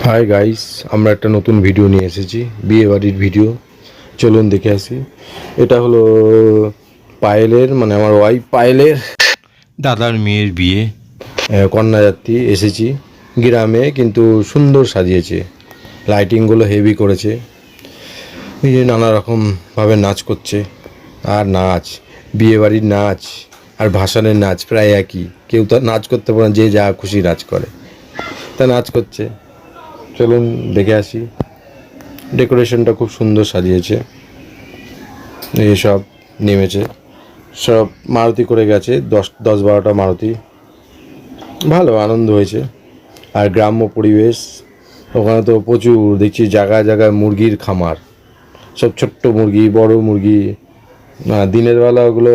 Hi guys, আমরা একটা নতুন ভিডিও নিয়ে এসেছি, বিয়ে বাড়ির ভিডিও। চলুন দেখে আসি। এটা হলো পায়েলের, মানে আমার ওয়াইফ পায়েলের দাদার মেয়ের বিয়ে। কন্যাযাত্রী এসেছি গ্রামে, কিন্তু সুন্দর সাজিয়েছে, লাইটিংগুলো হেভি করেছে। এই যে নানা রকমভাবে নাচ করছে। আর নাচ, বিয়ে বাড়ির নাচ আর ভাসানের নাচ প্রায় একই। কেউ তো নাচ করতে পারে না, যে যা খুশি নাচ করে, তা নাচ করছে। চলুন দেখে আসি। ডেকোরেশনটা খুব সুন্দর সাজিয়েছে। এইসব নেমেছে, সব মারুতি করে গেছে, 10-12টা মারুতি। ভালো আনন্দ হয়েছে। আর গ্রাম্য পরিবেশ, ওখানে তো প্রচুর দেখছি জায়গায় জায়গায় মুরগির খামার, সব ছোট্ট মুরগি, বড় মুরগি। দিনের বেলা ওগুলো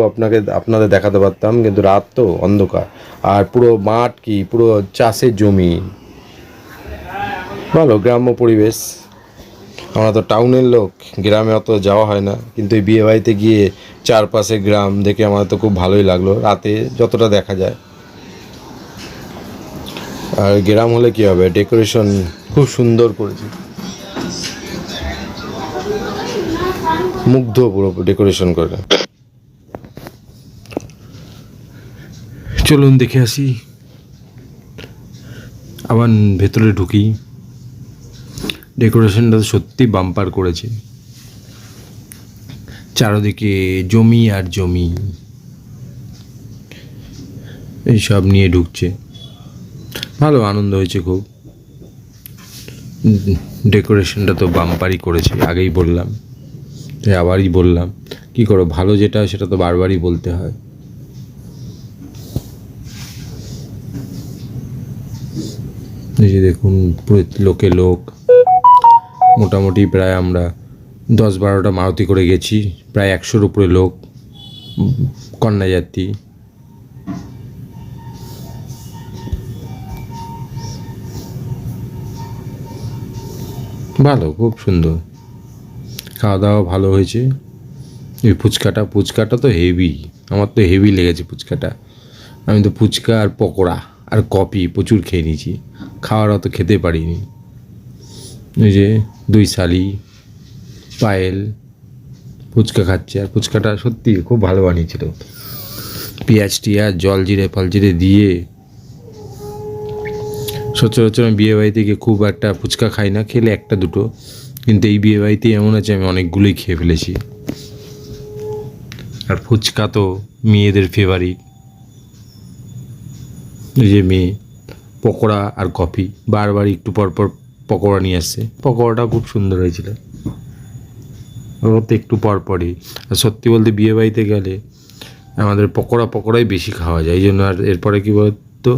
আপনাদের দেখাতে পারতাম, কিন্তু রাত তো অন্ধকার। আর পুরো মাঠ, কি পুরো চাষের জমি। ভালো গ্রাম্য পরিবেশ। আমরা তো টাউনের লোক, গ্রামে অত যাওয়া হয় না, কিন্তু এই বিয়ে বাড়িতে গিয়ে চারপাশে গ্রাম দেখে আমার তো খুব ভালোই লাগলো, রাতে যতটা দেখা যায়। আর গ্রাম হলে কী হবে, ডেকোরেশন খুব সুন্দর করেছে, মুগ্ধ পুরো ডেকোরেশন করে। চলুন দেখে আসি, আবার ভেতরে ঢুকি। ডেকোরেশনটা সত্যি বাম্পার করেছে, চারদিকে জমি আর জমি, এইসব নিয়ে ঢুকছে। ভালো আনন্দ হয়েছে খুব। ডেকোরেশনটা তো বাম্পারই করেছে, আগেই বললাম, তাই আবারই বললাম। কি করো, ভালো যেটা সেটা তো বারবারই বলতে হয়। এই যে দেখুন, পুরো লোকে লোক, মোটামুটি প্রায় আমরা 10-12টা মারুতি করে গেছি, প্রায় 100-র উপরে লোক, কন্যাযাত্রী। ভালো, খুব সুন্দর। খাওয়া দাওয়া ভালো হয়েছে। এই ফুচকাটা তো হেভি, আমার তো হেভি লেগেছে ফুচকাটা। আমি তো ফুচকা আর পকোড়া আর কফি প্রচুর খেয়ে নিয়েছি, খাওয়ার অত খেতে পারিনি। ওই যে দুই শালি পায়েল ফুচকা খাচ্ছে, আর ফুচকাটা সত্যি খুব ভালো বানিয়েছিল, পেঁয়াজ টিয়াজ জল জিরে ফল জিরে দিয়ে। সচরাচর আমি বিয়ে বাড়িতে গিয়ে খুব একটা ফুচকা খাই না, খেলে একটা দুটো, কিন্তু এই বিয়ে বাড়িতে এমন আছে আমি অনেকগুলোই খেয়ে ফেলেছি। আর ফুচকা তো মেয়েদের ফেভারিট। এই যে মেয়ে পকোড়া আর কফি, বারবার একটু পরপর পকোড়া নিয়ে আসছে, পকোড়াটা খুব সুন্দর হয়েছিল, ওর তো একটু পরপরই। আর সত্যি বলতে বিয়ে বাড়িতে গেলে আমাদের পকোড়াই বেশি খাওয়া যায়, এই জন্য। আর এরপরে কী বলতো,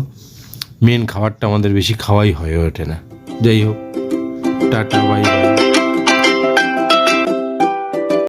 মেন খাবারটা আমাদের বেশি খাওয়াই হয়ে ওঠে না। যাই হোক, টাটা বাই বাই।